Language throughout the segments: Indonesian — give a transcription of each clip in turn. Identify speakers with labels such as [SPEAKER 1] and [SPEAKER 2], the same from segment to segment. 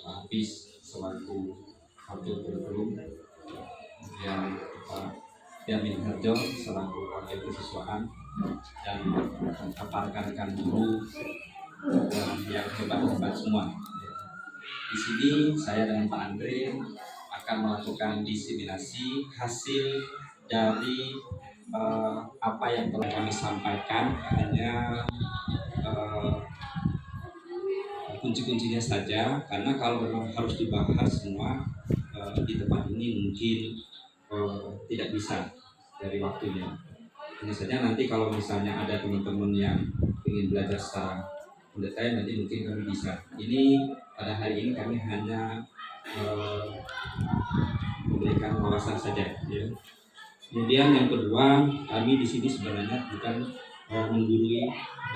[SPEAKER 1] Pak Hafiz selaku wakil kurikulum, kemudian Pak Yamin Harjo selaku wakil kesiswaan, dan rekan-rekan guru yang hebat-hebat semua. Di sini saya dengan Pak Andre akan melakukan diseminasi hasil dari apa yang telah kami sampaikan, hanya kunci-kuncinya saja, karena kalau memang harus dibahas semua di tempat ini mungkin tidak bisa dari waktunya. Hanya saja nanti kalau misalnya ada teman-teman yang ingin belajar secara mendetail, nanti mungkin kami bisa. Ini pada hari ini kami hanya memberikan wawasan saja, ya. Kemudian yang kedua, kami di sini sebenarnya bukan menggurui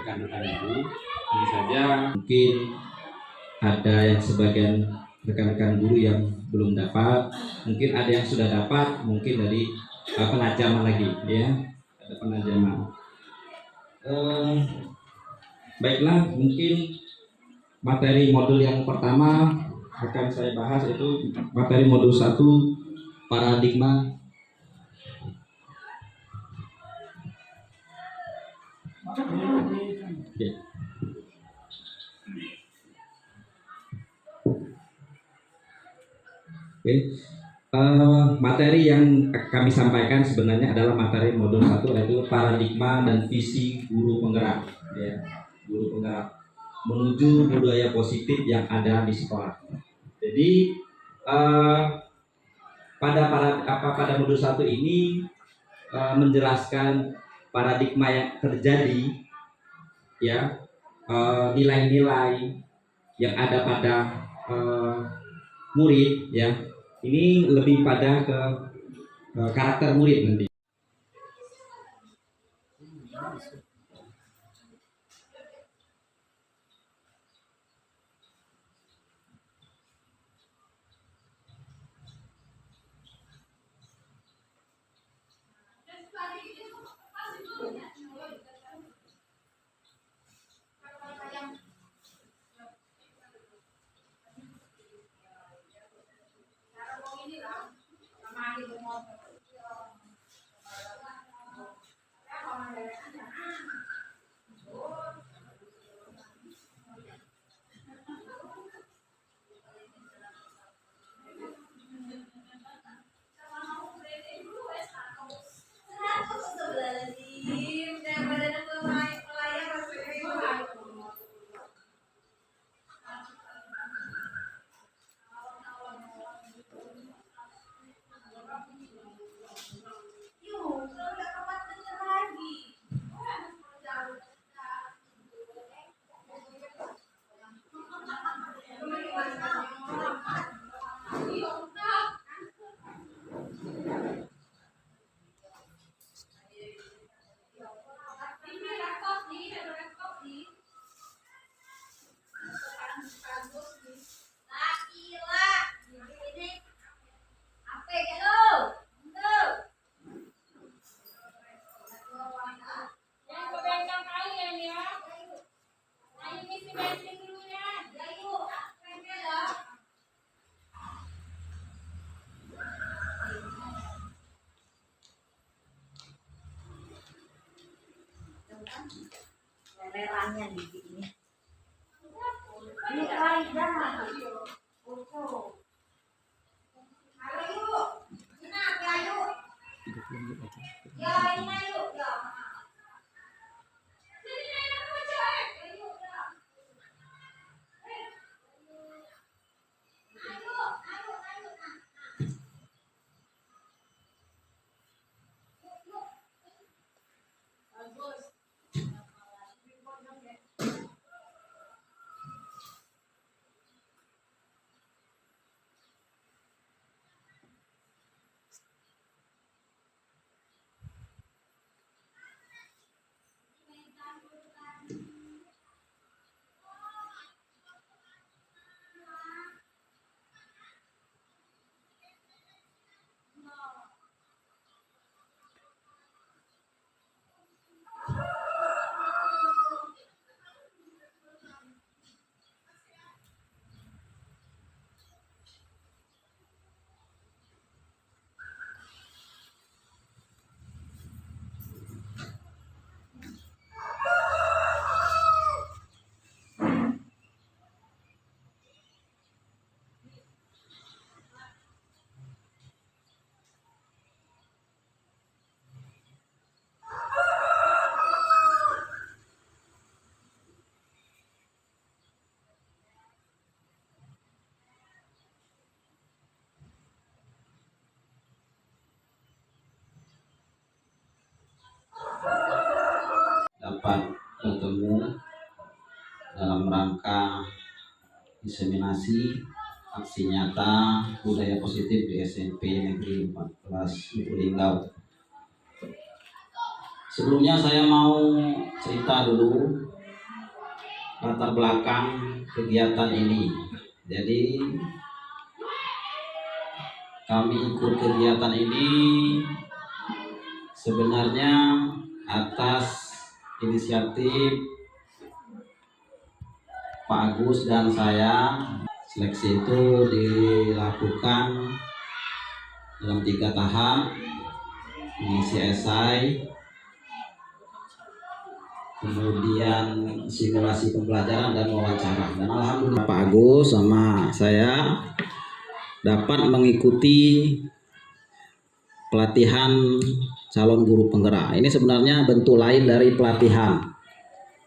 [SPEAKER 1] rekan-rekan guru, hanya saja mungkin ada yang sebagian rekan-rekan guru yang belum dapat, mungkin ada yang sudah dapat, mungkin dari penajaman lagi, ya, ada penajaman. Baiklah, mungkin materi modul yang pertama akan saya bahas itu materi modul 1, paradigma. Okay. Materi yang kami sampaikan sebenarnya adalah materi modul 1, yaitu paradigma dan visi guru penggerak, ya, guru penggerak menuju budaya positif yang ada di sekolah. Jadi pada modul 1 ini menjelaskan paradigma yang terjadi, ya, nilai-nilai yang ada pada murid, ya. Ini lebih pada ke karakter murid nanti.
[SPEAKER 2] Merahnya di sini. Ini aja.
[SPEAKER 3] bertemu dalam rangka diseminasi aksi nyata budaya positif di SMP Negeri 14 Lubuk. Sebelumnya saya mau cerita dulu latar belakang kegiatan ini. Jadi kami ikut kegiatan ini sebenarnya atas inisiatif Pak Agus dan saya. Seleksi itu dilakukan dalam 3 tahap, mengisi esai, kemudian simulasi pembelajaran dan wawancara. Dan alhamdulillah Pak Agus sama saya dapat mengikuti pelatihan calon guru penggerak. Ini sebenarnya bentuk lain dari pelatihan.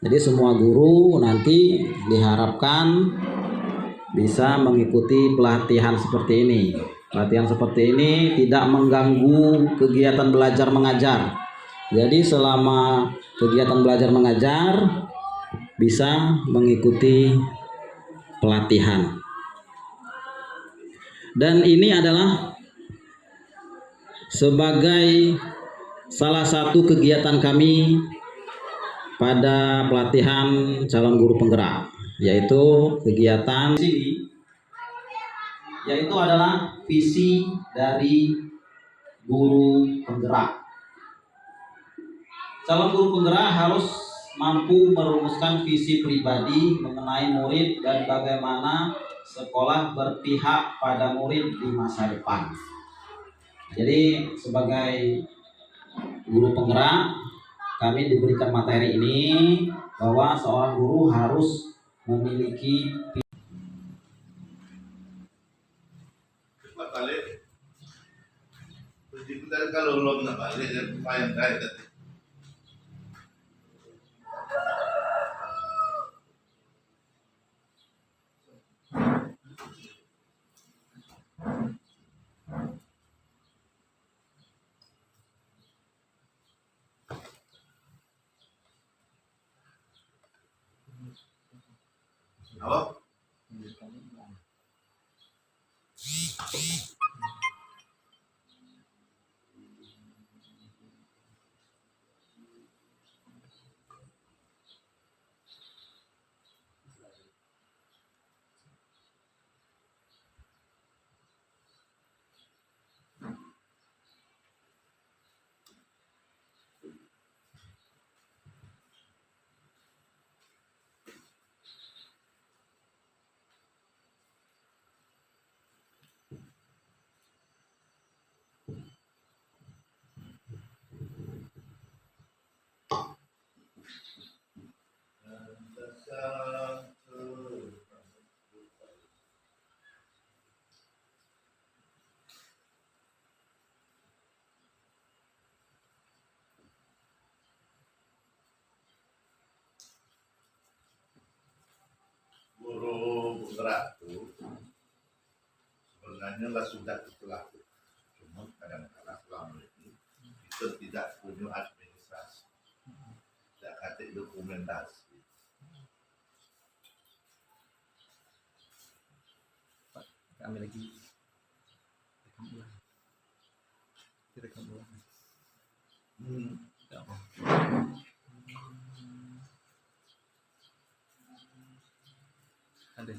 [SPEAKER 3] Jadi semua guru nanti diharapkan bisa mengikuti pelatihan seperti ini. Pelatihan seperti ini tidak mengganggu kegiatan belajar mengajar. Jadi selama kegiatan belajar mengajar bisa mengikuti pelatihan. Dan ini adalah sebagai salah satu kegiatan kami pada pelatihan calon guru penggerak, yaitu kegiatan ini, yaitu adalah visi dari guru penggerak. Calon guru penggerak harus mampu merumuskan visi pribadi mengenai murid dan bagaimana sekolah berpihak pada murid di masa depan. Jadi sebagai guru penggerak, kami diberikan materi ini bahwa seorang guru harus memiliki
[SPEAKER 4] balik. Jadi kita kalau belum nak balik, ya lumayan dah tadi. Apa? Guru penggerak itu sebenarnya lah sudah berlaku, cuma kadang-kadang selama ini kita tidak punya administrasi, tidak ada dokumentasi.
[SPEAKER 5] Kami lagi rekam ulang. Direkam ulang. Ya, apa? Ada.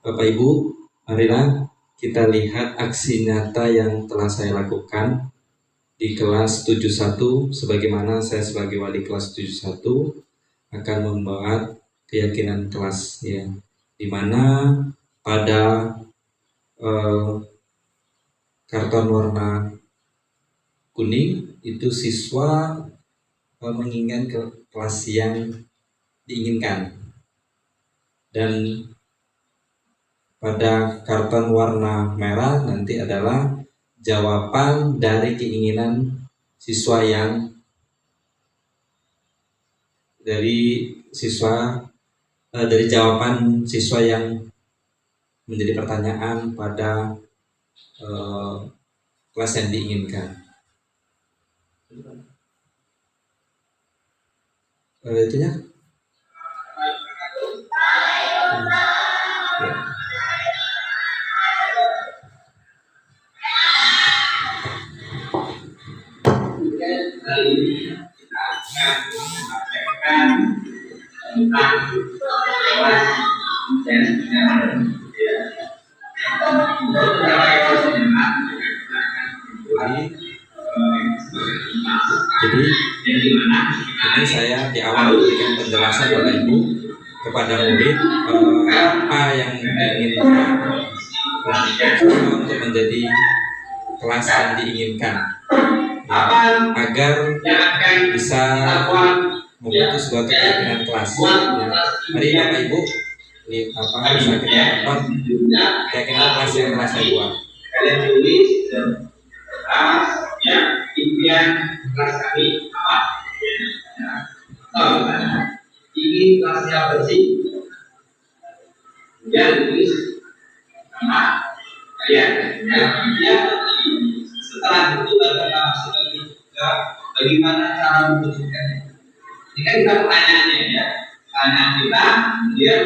[SPEAKER 1] Bapak Ibu, marilah kita lihat aksi nyata yang telah saya lakukan di kelas 71, sebagaimana saya sebagai wali kelas 71 akan membuat keyakinan kelas, ya, dimana pada karton warna kuning itu siswa menginginkan ke kelas yang diinginkan, dan pada karton warna merah nanti adalah jawaban dari keinginan siswa yang dari jawaban siswa yang menjadi pertanyaan pada kelas yang diinginkan. Itunya. Ya. Jadi ini saya di awal memberikan penjelasan Bapak Ibu kepada murid apa yang diinginkan untuk menjadi kelas yang diinginkan, ya, agar bisa membentuk suatu keyakinan kelas. Ya. Mari Bapak Ibu bisa kita dapat keyakinan kelas yang telah saya buat.
[SPEAKER 3] Kalian tulis ya, impian kelas kami apa? Ingin kelasnya bersih. Kemudian tulis nama kalian. Ya, setelah itu baru kita masuk lagi ke bagaimana cara mewujudkannya. Ini kan kita pertanyaannya ya. Pertanyaan kita kemudian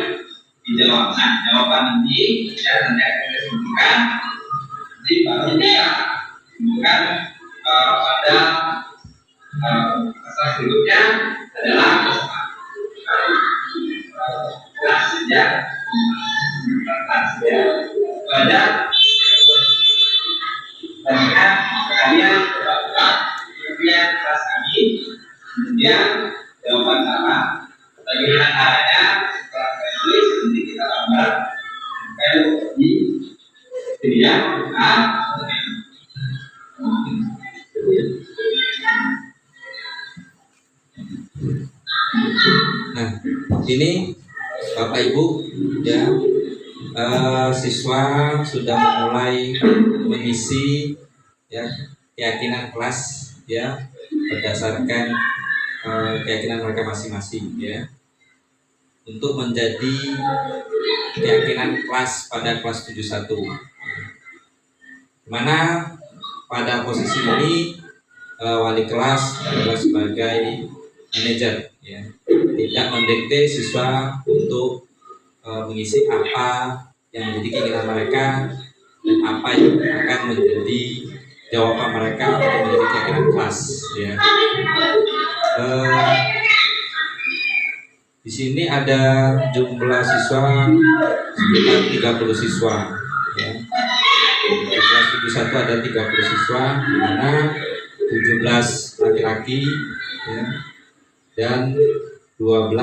[SPEAKER 3] dijawab. Nah, jawaban ini ya nanti akan kita sebutkan. Jadi baru kita bukan pada kelas berikutnya adalah kelas ya pada kalian kemudian kelas kami kemudian jawaban sama bagaimana caranya setelah saya tulis nanti kita gambar di video
[SPEAKER 1] Nah, ini Bapak Ibu ya, siswa sudah mulai mengisi ya keyakinan kelas ya berdasarkan keyakinan mereka masing-masing ya untuk menjadi keyakinan kelas pada kelas 71. Mana pada posisi ini wali kelas adalah sebagai manajer ya, tidak mendikte siswa untuk mengisi apa yang menjadi keinginan mereka dan apa yang akan menjadi jawaban mereka untuk menjadi keyakinan kelas ya. Di sini ada jumlah siswa sekitar 30 siswa ya. Di kelas 71 ada 30 siswa di mana 17 laki-laki ya, dan 12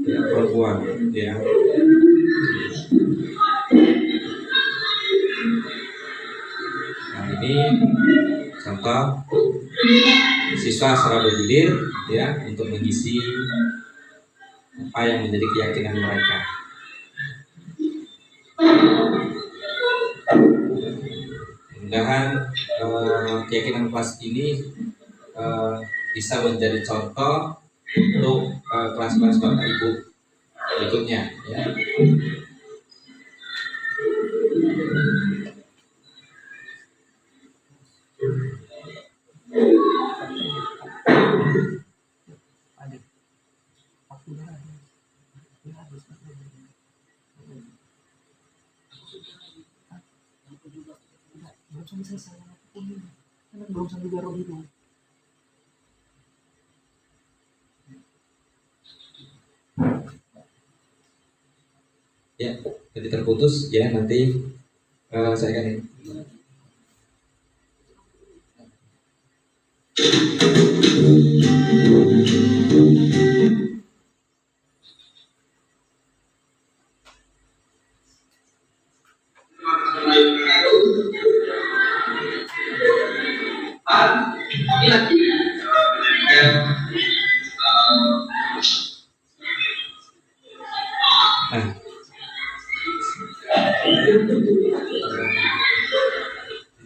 [SPEAKER 1] ya, perempuan ya. Nah, ini contoh siswa secara bergilir ya untuk mengisi apa yang menjadi keyakinan mereka. Mudah-mudahan keyakinan kelas ini bisa menjadi contoh untuk kelas-kelas Bapak Ibu berikutnya ya. Ya, jadi terputus ya, nanti saya akan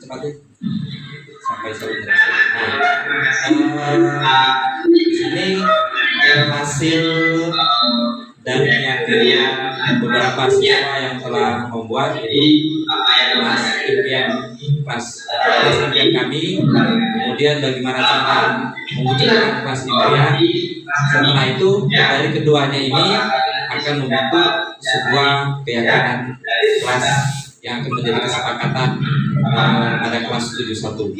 [SPEAKER 1] Cepatnya sampai sore. Di sini hasil dan keyakinan beberapa siswa yang telah membuat itu kelas impian kami, kemudian bagaimana cara mewujudkan kelas impian. Setelah itu dari keduanya ini akan membentuk sebuah keyakinan kelas yang akan menjadi kesepakatan pada kelas 71.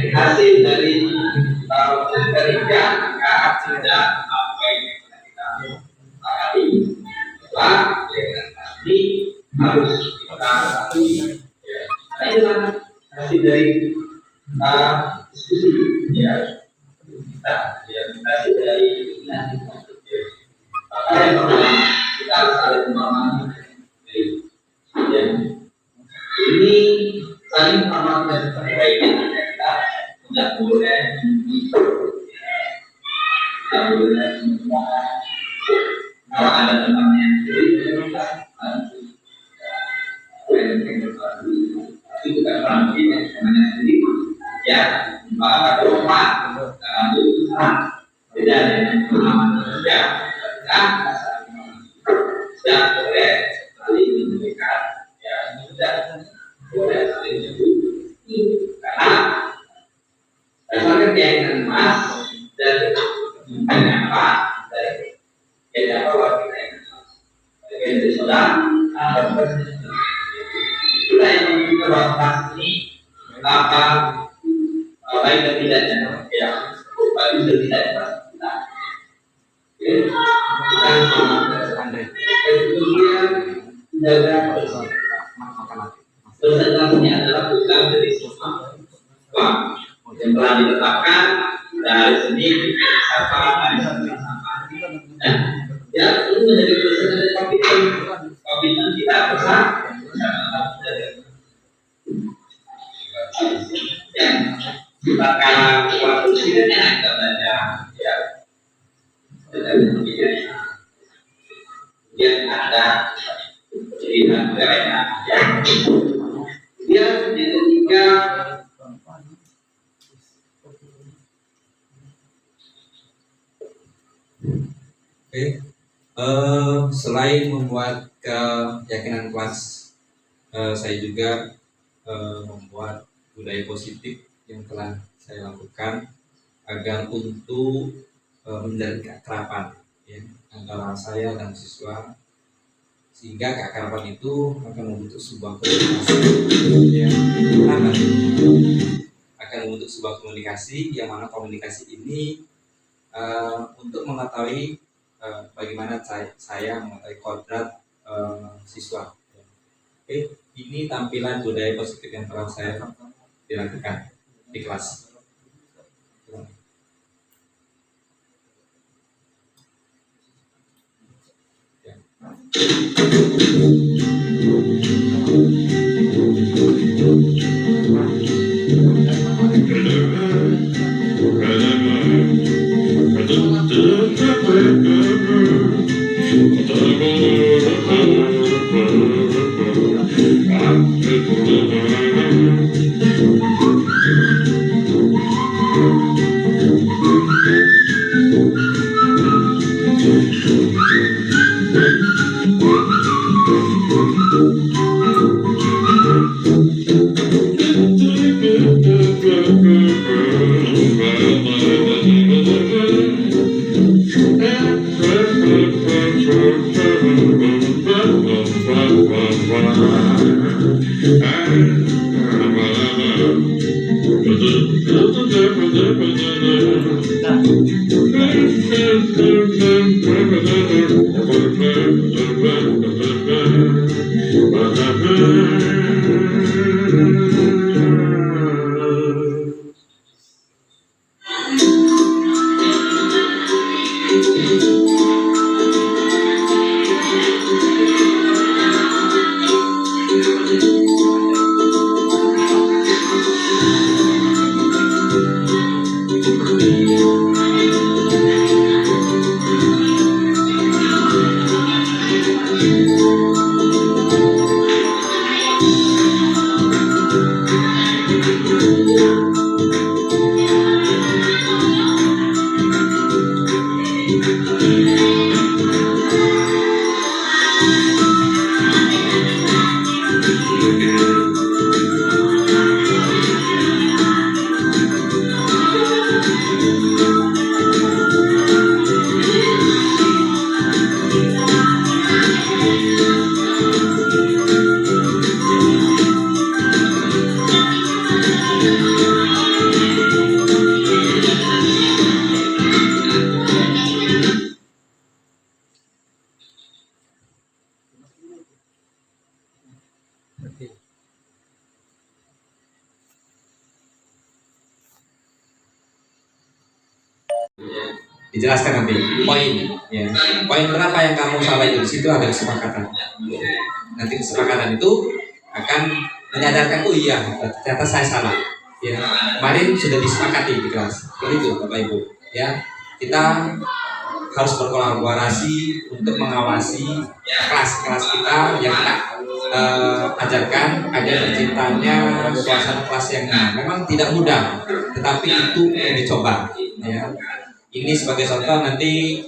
[SPEAKER 3] Hasil dari kerja hasil dan apa yang kita sepakati pasti harus kita itulah hasil dari diskusi ya kita hasil dari maka yang pertama kita harus saling memahami ini saling memahami dan perbaikan kita tidak boleh semua kalau ada temannya itu bukan berarti yang temannya sendiri ya maka rumah itu beda dengan pengalaman kerja tidak boleh saling memberikan ya tidak boleh saling menyebut karena dasarnya keyakinan emas dan apa dari apa waktu dari saudara kita yang memiliki bahwa ini apa baik dan tidaknya ya baik dan tidaknya kemudian jaga presentasinya adalah bukan dari semua yang telah ditetapkan dari sini apa ya itu menjadi presentasi komitmen kita bersama karena waktu sidangnya kita belajar ya kemudian ada cerita lainnya ya kemudian yang ketiga
[SPEAKER 1] selain membuat keyakinan kelas, saya juga membuat budaya positif yang telah saya lakukan agar untuk menjalin keakraban ya, antara saya dan siswa, sehingga keakraban itu akan membentuk sebuah komunikasi ya, akan membentuk sebuah komunikasi yang mana komunikasi ini untuk mengetahui bagaimana saya mengetahui kodrat siswa. Oke, ini tampilan budaya positif yang telah saya dilakukan di kelas.
[SPEAKER 5] Oke.
[SPEAKER 1] Dijelaskan nanti poin ya. Poin berapa yang kamu salah itu, di situ ada kesepakatan. Nanti kesepakatan itu akan menyadarkan, oh iya ternyata saya salah ya, kemarin sudah disepakati di kelas. Itu Bapak Ibu ya, kita harus berkolaborasi untuk mengawasi kelas-kelas kita yang kita ajarkan agar terciptanya suasana kelas yang nyaman. Memang tidak mudah, tetapi itu yang dicoba ya. Ini sebagai contoh, nanti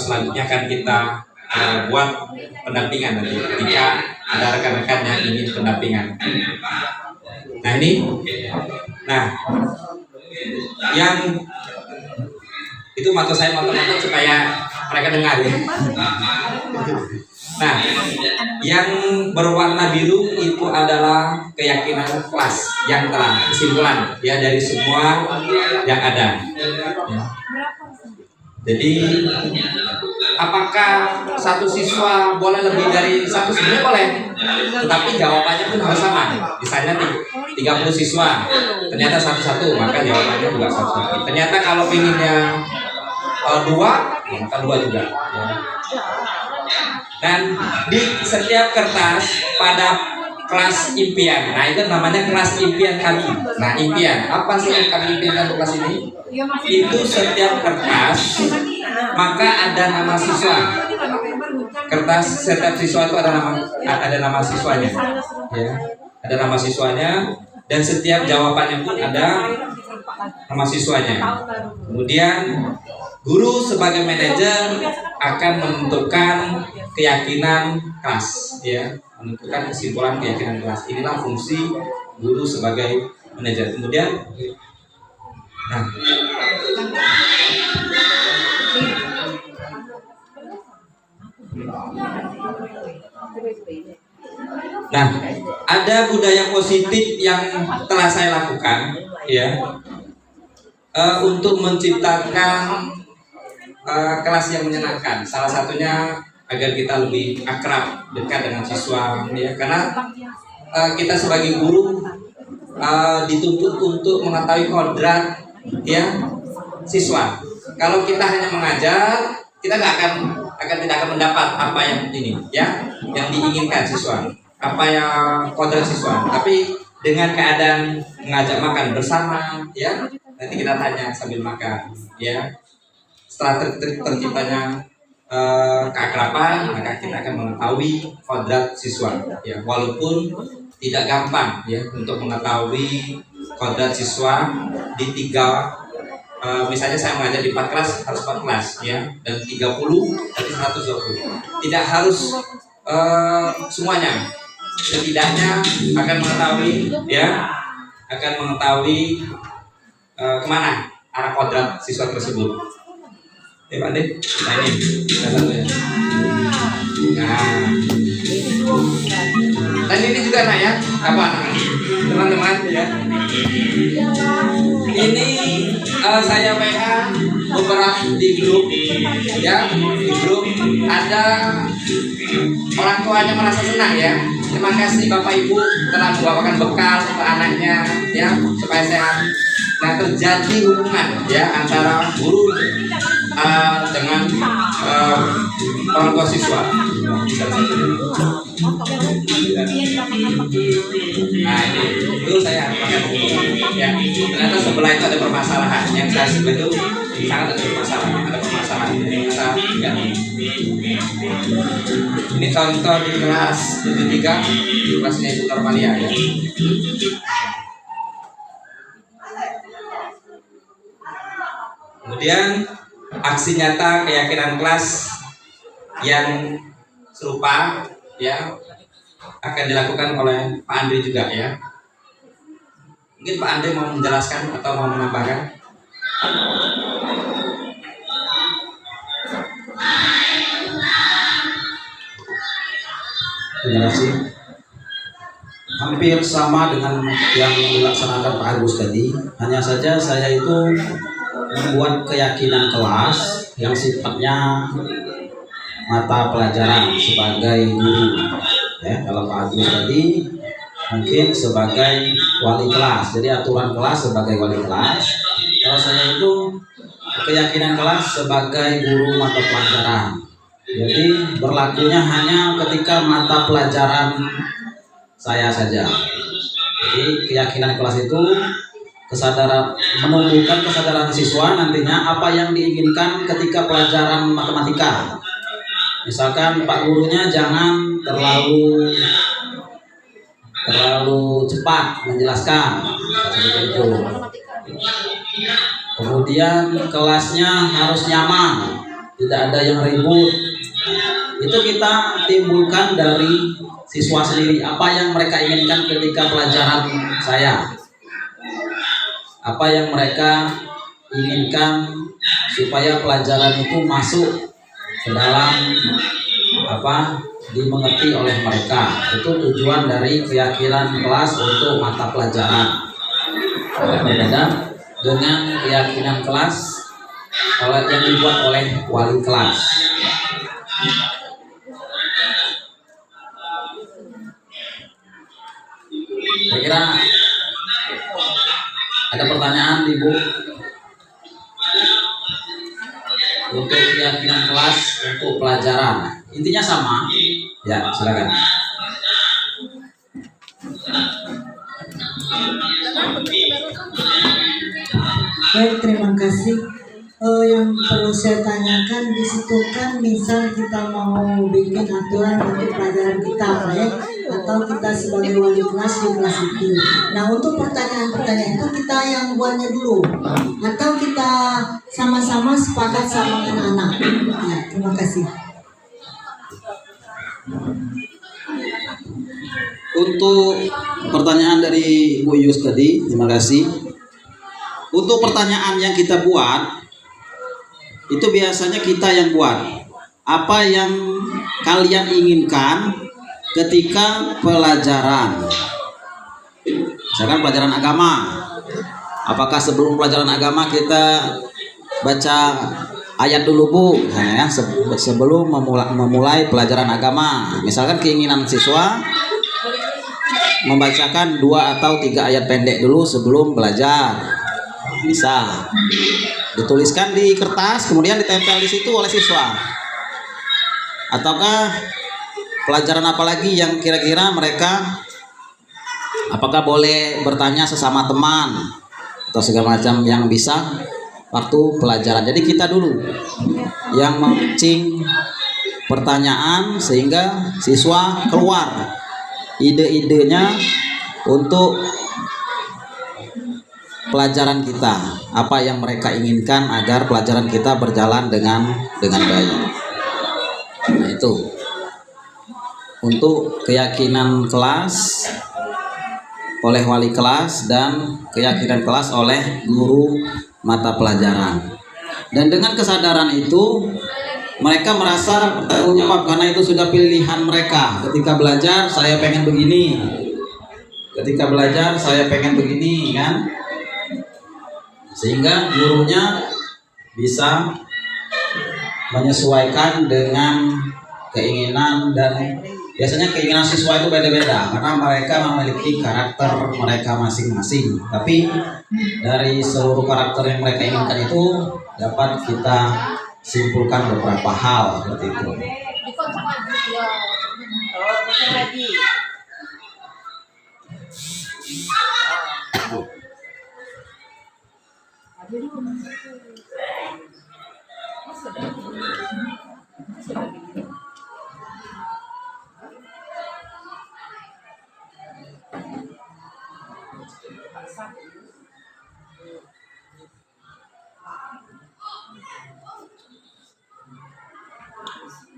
[SPEAKER 1] selanjutnya akan kita buat pendampingan nanti ketika ada rekan-rekan yang ingin pendampingan. Nah ini, yang itu maksud saya motor-motor supaya mereka dengar ya. Nah, yang berwarna biru itu adalah keyakinan kelas yang telah kesimpulan ya dari semua yang ada. Ya. Jadi, apakah satu siswa boleh lebih dari satu? Sebenarnya boleh, tetapi jawabannya pun harus sama. Misalnya 30 siswa, ternyata satu-satu, maka jawabannya juga satu-satu. Ternyata kalau pinginnya 2, maka 2 juga. Ya. Dan di setiap kertas pada kelas impian, nah itu namanya kelas impian kami. Nah impian, apa sih yang kami impiankan untuk kelas ini? Itu setiap kertas maka ada nama siswa. Kertas setiap siswa itu ada nama siswanya, ya, ada nama siswanya, dan setiap jawabannya pun ada nama siswanya. Kemudian guru sebagai manajer akan menentukan keyakinan kelas, ya, menentukan kesimpulan keyakinan kelas. Inilah fungsi guru sebagai manajer. Kemudian, nah, ada budaya positif yang telah saya lakukan, ya, untuk menciptakan kelas yang menyenangkan. Salah satunya agar kita lebih akrab, dekat dengan siswa, ya, karena kita sebagai guru dituntut untuk mengetahui kodrat, ya, siswa. Kalau kita hanya mengajar, kita tidak akan mendapat apa yang ini, ya, yang diinginkan siswa, apa yang kodrat siswa. Tapi dengan keadaan mengajak makan bersama, ya, nanti kita tanya sambil makan, ya. Setelah terciptanya keakraban, maka kita akan mengetahui kodrat siswa, ya, walaupun tidak gampang, ya, untuk mengetahui kodrat siswa di 3, misalnya saya mengajar di 4 kelas, harus 4 kelas, ya, dan 30 berarti 120. Tidak harus semuanya, setidaknya akan mengetahui, ya, kemana arah kodrat siswa tersebut. Ya Pak Ade, nah ini satunya. Nah, dan ini juga nak, ya, apa teman-teman, ya. Ini saya WA beberapa di grup, ya, di grup ada orang tuanya merasa senang, ya. Terima kasih Bapak Ibu telah membawakan bekal untuk anaknya, ya, supaya sehat. Nah, terjadi hubungan, ya, antara guru dengan orang tua siswa. Nah, itu saya pakai buku, ya. Ternyata sebelah itu ada permasalahan yang saya sebut itu sangat ada permasalahan. Ya. Ini contoh di kelas 73, kelasnya Ibu Normalia, ya. Kemudian aksi nyata keyakinan kelas yang serupa ya akan dilakukan oleh Pak Andri juga ya. Mungkin Pak Andri mau menjelaskan atau mau menambahkan?
[SPEAKER 3] Terima kasih. Hampir sama dengan yang dilaksanakan Pak Agus tadi, hanya saja saya itu membuat keyakinan kelas yang sifatnya mata pelajaran sebagai guru. Ya, kalau Pak Agus tadi mungkin sebagai wali kelas, jadi aturan kelas sebagai wali kelas. Kalau saya itu keyakinan kelas sebagai guru mata pelajaran. Jadi berlakunya hanya ketika mata pelajaran saya saja. Jadi keyakinan kelas itu kesadaran, menumbuhkan kesadaran siswa nantinya apa yang diinginkan ketika pelajaran matematika. Misalkan Pak gurunya jangan terlalu cepat menjelaskan seperti itu. Kemudian kelasnya harus nyaman, tidak ada yang ribut. Itu kita timbulkan dari siswa sendiri, apa yang mereka inginkan ketika pelajaran saya, apa yang mereka inginkan supaya pelajaran itu masuk ke dalam dimengerti oleh mereka. Itu tujuan dari keyakinan kelas untuk mata pelajaran. Berbeda dengan keyakinan kelas yang dibuat oleh wali kelas. Saya kira ada pertanyaan Ibu untuk keyakinan kelas untuk pelajaran. Intinya sama. Ya, silakan.
[SPEAKER 6] Baik, terima kasih. Yang perlu saya tanyakan di situ kan, misal kita mau bikin aturan untuk pelajaran kita, baik, atau kita sebagai wali kelas di kelas itu. Nah, untuk pertanyaan-pertanyaan itu kita yang buatnya dulu, atau kita sama-sama sepakat sama anak-anak. Ya, terima kasih.
[SPEAKER 3] Untuk pertanyaan dari Bu Yus tadi, terima kasih. Untuk pertanyaan yang kita buat, itu biasanya kita yang buat. Apa yang kalian inginkan ketika pelajaran? Misalkan pelajaran agama. Apakah sebelum pelajaran agama kita baca ayat dulu Bu? Nah, ya, sebelum memulai pelajaran agama. Misalkan keinginan siswa membacakan 2 atau 3 ayat pendek dulu sebelum belajar. Bisa dituliskan di kertas kemudian ditempel di situ oleh siswa. Ataukah pelajaran apa lagi yang kira-kira mereka, apakah boleh bertanya sesama teman atau segala macam yang bisa waktu pelajaran. Jadi kita dulu yang memancing pertanyaan sehingga siswa keluar ide-idenya untuk pelajaran kita, apa yang mereka inginkan agar pelajaran kita berjalan dengan baik. Nah, itu untuk keyakinan kelas oleh wali kelas dan keyakinan kelas oleh guru mata pelajaran. Dan dengan kesadaran itu mereka merasa bertanggung jawab karena itu sudah pilihan mereka. Ketika belajar saya pengen begini, ketika belajar saya pengen begini, kan? Sehingga gurunya bisa menyesuaikan dengan keinginan, dan biasanya keinginan siswa itu beda-beda karena mereka memiliki karakter mereka masing-masing. Tapi dari seluruh karakter yang mereka inginkan itu dapat kita simpulkan beberapa hal seperti itu.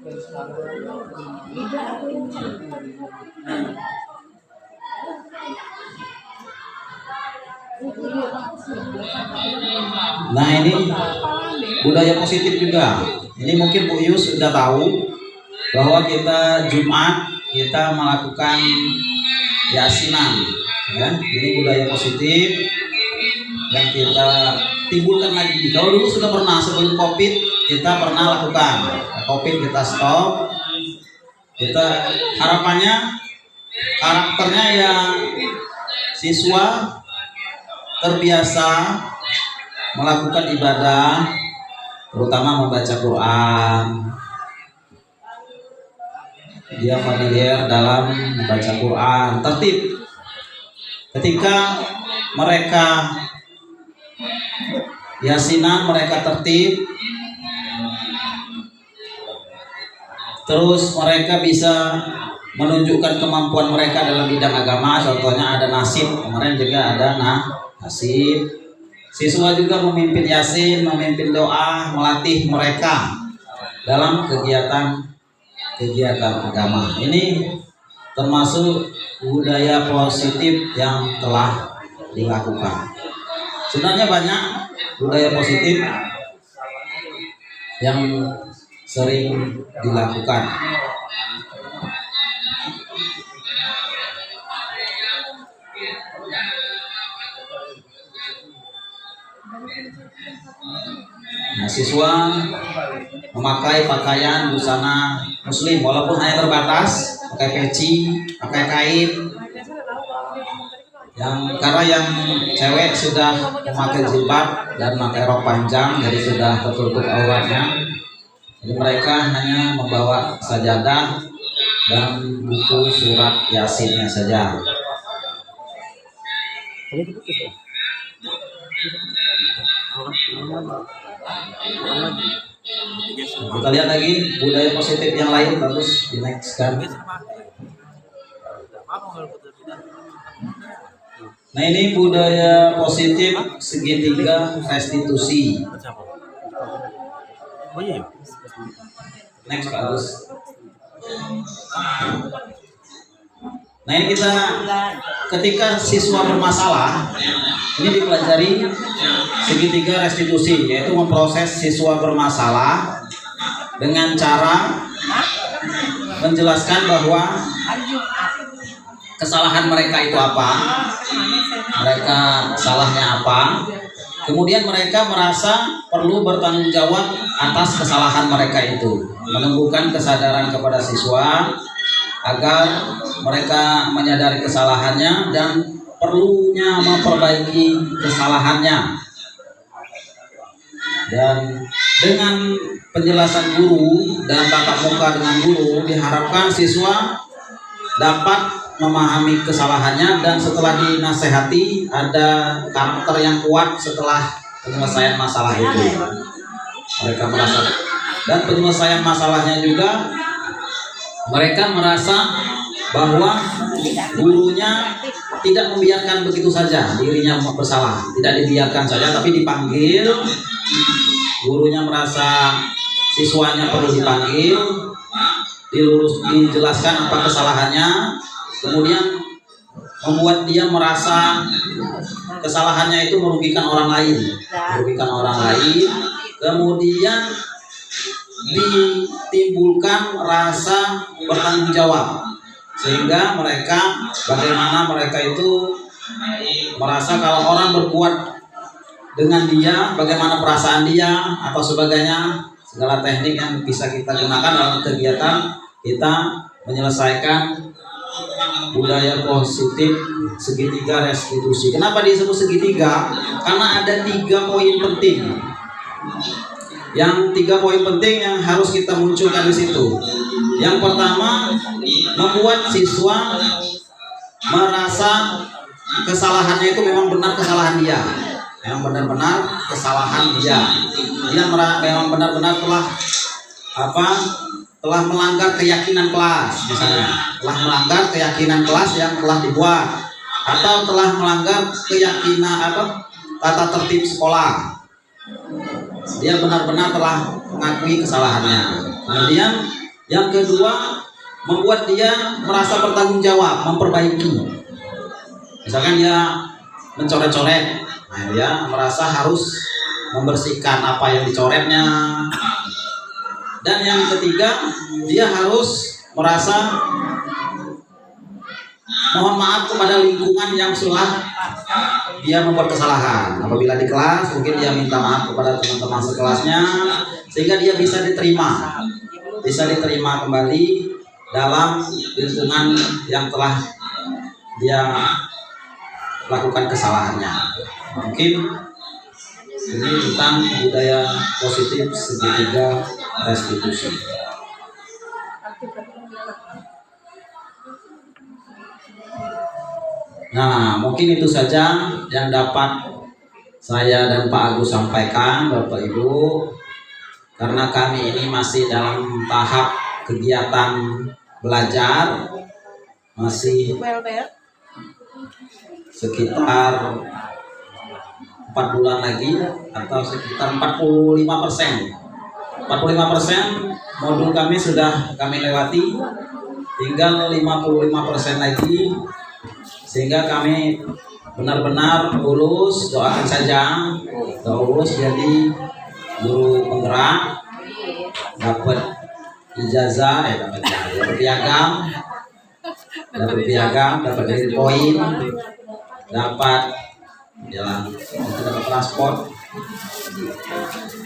[SPEAKER 3] Nah ini budaya positif juga. Ini mungkin Bu Yus sudah tahu bahwa kita Jumat kita melakukan yasinan, ya. Ini budaya positif yang kita timbulkan lagi. Kalau dulu sudah pernah sebelum COVID kita pernah lakukan. COVID kita stop. Kita harapannya karakternya yang siswa terbiasa melakukan ibadah, terutama membaca Quran. Dia familiar dalam membaca Quran, tertib. Ketika mereka yasinan, mereka tertib, terus mereka bisa menunjukkan kemampuan mereka dalam bidang agama. Contohnya ada nasib, kemarin juga ada nasib. Siswa juga memimpin yasin, memimpin doa, melatih mereka dalam kegiatan agama. Ini termasuk budaya positif yang telah dilakukan. Sebenarnya banyak budaya positif yang sering dilakukan. Nah, siswa memakai pakaian busana muslim walaupun hanya terbatas, pakai peci, pakai kain. Karena yang cewek sudah memakai jilbab dan memakai rok panjang, jadi sudah tertutup auratnya. Jadi mereka hanya membawa sajadah dan buku surat yasinnya saja. Kita lihat lagi budaya positif yang lain, bagus di next kan. Nah ini budaya positif segitiga restitusi. Next bagus. Nah ini kita ketika siswa bermasalah, ini dipelajari segitiga restitusi, yaitu memproses siswa bermasalah dengan cara menjelaskan bahwa kesalahan mereka itu apa, mereka salahnya apa, kemudian mereka merasa perlu bertanggung jawab atas kesalahan mereka itu, menumbuhkan kesadaran kepada siswa agar mereka menyadari kesalahannya dan perlunya memperbaiki kesalahannya. Dan dengan penjelasan guru dan tatap muka dengan guru, diharapkan siswa dapat memahami kesalahannya dan setelah dinasehati ada karakter yang kuat setelah penyelesaian masalah itu. Mereka merasa, dan penyelesaian masalahnya juga mereka merasa bahwa gurunya tidak membiarkan begitu saja dirinya bersalah, tidak dibiarkan saja tapi dipanggil. Gurunya merasa siswanya perlu dipanggil, dijelaskan apa kesalahannya, kemudian membuat dia merasa kesalahannya itu merugikan orang lain, kemudian ditimbulkan rasa bertanggung jawab, sehingga bagaimana mereka itu merasa kalau orang berbuat dengan dia, bagaimana perasaan dia atau sebagainya, segala teknik yang bisa kita gunakan dalam kegiatan kita menyelesaikan budaya positif segitiga restitusi. Kenapa disebut segitiga? Karena ada 3 poin penting. Yang 3 poin penting yang harus kita munculkan di situ. Yang pertama, membuat siswa merasa kesalahannya itu memang benar kesalahan dia, memang benar-benar kesalahan dia. Dia memang benar-benar telah melanggar keyakinan kelas, misalnya telah melanggar keyakinan kelas yang telah dibuat, atau telah melanggar keyakinan tata tertib sekolah. Dia benar-benar telah mengakui kesalahannya. Kemudian Yang kedua, membuat dia merasa bertanggung jawab, memperbaiki. Misalkan dia mencoret-coret, nah dia merasa harus membersihkan apa yang dicoretnya. Dan yang ketiga, dia harus merasa mohon maaf kepada lingkungan yang telah dia membuat kesalahan. Apabila di kelas, mungkin dia minta maaf kepada teman-teman sekelasnya, sehingga dia bisa diterima kembali dalam lingkungan yang telah dia lakukan kesalahannya. Mungkin ini tentang budaya positif segitiga restitusi. Nah, mungkin itu saja yang dapat saya dan Pak Agus sampaikan, Bapak Ibu. Karena kami ini masih dalam tahap kegiatan belajar, masih sekitar 4 bulan lagi atau sekitar 45%. 45% modul kami sudah kami lewati, tinggal 55% lagi, sehingga kami benar-benar lulus. Doakan saja lulus jadi guru penggerak, dapat ijazah, dapat piagam, dapat grade point, dapat transport,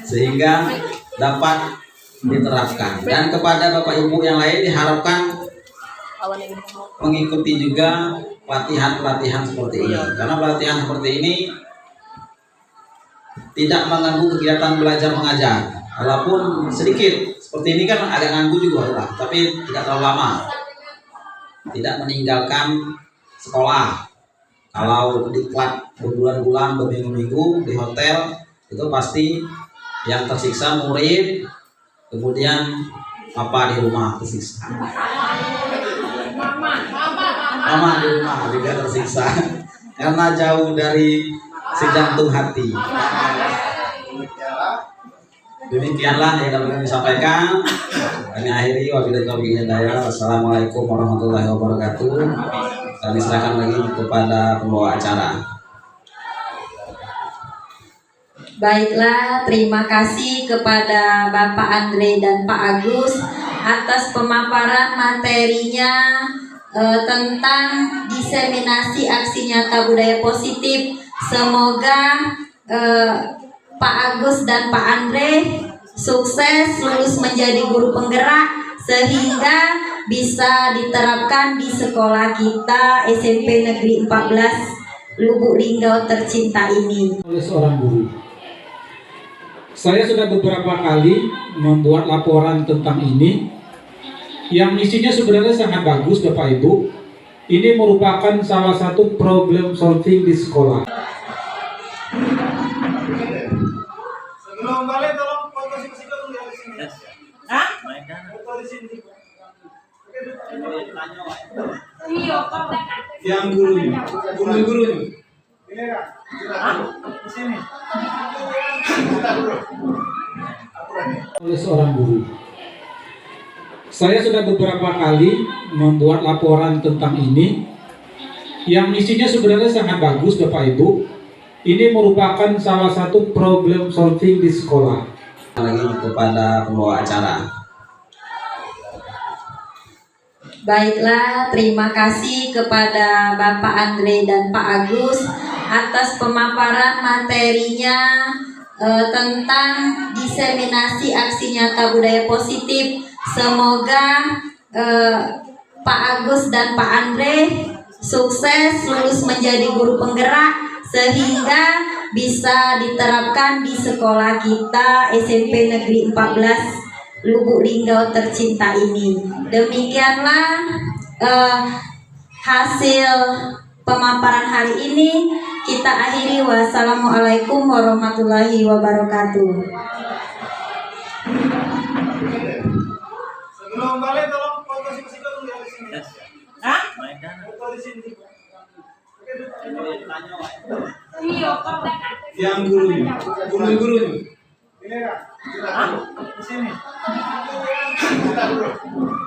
[SPEAKER 3] sehingga dapat diterapkan. Dan kepada Bapak Ibu yang lain diharapkan mengikuti juga pelatihan-pelatihan seperti ini, karena pelatihan seperti ini tidak mengganggu kegiatan belajar mengajar. Walaupun sedikit seperti ini kan agak ganggu juga lah, tapi tidak terlalu lama, tidak meninggalkan sekolah. Kalau diklat berbulan-bulan, berminggu-minggu di hotel, itu pasti yang tersiksa murid, kemudian papa di rumah tersiksa, mama di rumah juga tersiksa karena jauh dari si jantung hati. Demikianlah yang dapat kami sampaikan. Kami akhiri, wabillahi taufiq wal hidayah. Wassalamualaikum warahmatullahi wabarakatuh. Kami serahkan lagi kepada pembawa acara.
[SPEAKER 2] Baiklah, terima kasih kepada Bapak Andre dan Pak Agus atas pemaparan materinya tentang diseminasi aksi nyata budaya positif. Semoga Pak Agus dan Pak Andre sukses lulus menjadi guru penggerak sehingga bisa diterapkan di sekolah kita SMP Negeri 14 Lubuk Linggau tercinta ini.
[SPEAKER 7] Oleh seorang guru, saya sudah beberapa kali membuat laporan tentang ini, yang isinya sebenarnya sangat bagus Bapak Ibu. Ini merupakan salah satu problem solving di sekolah.
[SPEAKER 8] Sebelum balik tolong foto si dulu di sini. Hah? Foto di sini.
[SPEAKER 7] Yang gurunya.
[SPEAKER 8] Ini kan? Di sini.
[SPEAKER 7] Oleh seorang guru, saya sudah beberapa kali membuat laporan tentang ini, yang isinya sebenarnya sangat bagus Bapak Ibu. Ini merupakan salah satu problem solving di sekolah.
[SPEAKER 3] Lagi kepada pembawa acara.
[SPEAKER 2] Baiklah, terima kasih kepada Bapak Andre dan Pak Agus atas pemaparan materinya tentang diseminasi aksi nyata budaya positif. Semoga Pak Agus dan Pak Andre sukses lulus menjadi guru penggerak sehingga bisa diterapkan di sekolah kita SMP Negeri 14 Lubuk Linggau tercinta ini. Demikianlah hasil pemaparan hari ini. Kita akhiri. Wassalamualaikum warahmatullahi wabarakatuh.
[SPEAKER 8] Sebelum balik tolong foto si dulu di sini. Hah? Foto di sini.
[SPEAKER 7] Yang gurunya.
[SPEAKER 8] Ini kan? Di sini.
[SPEAKER 4] dulu.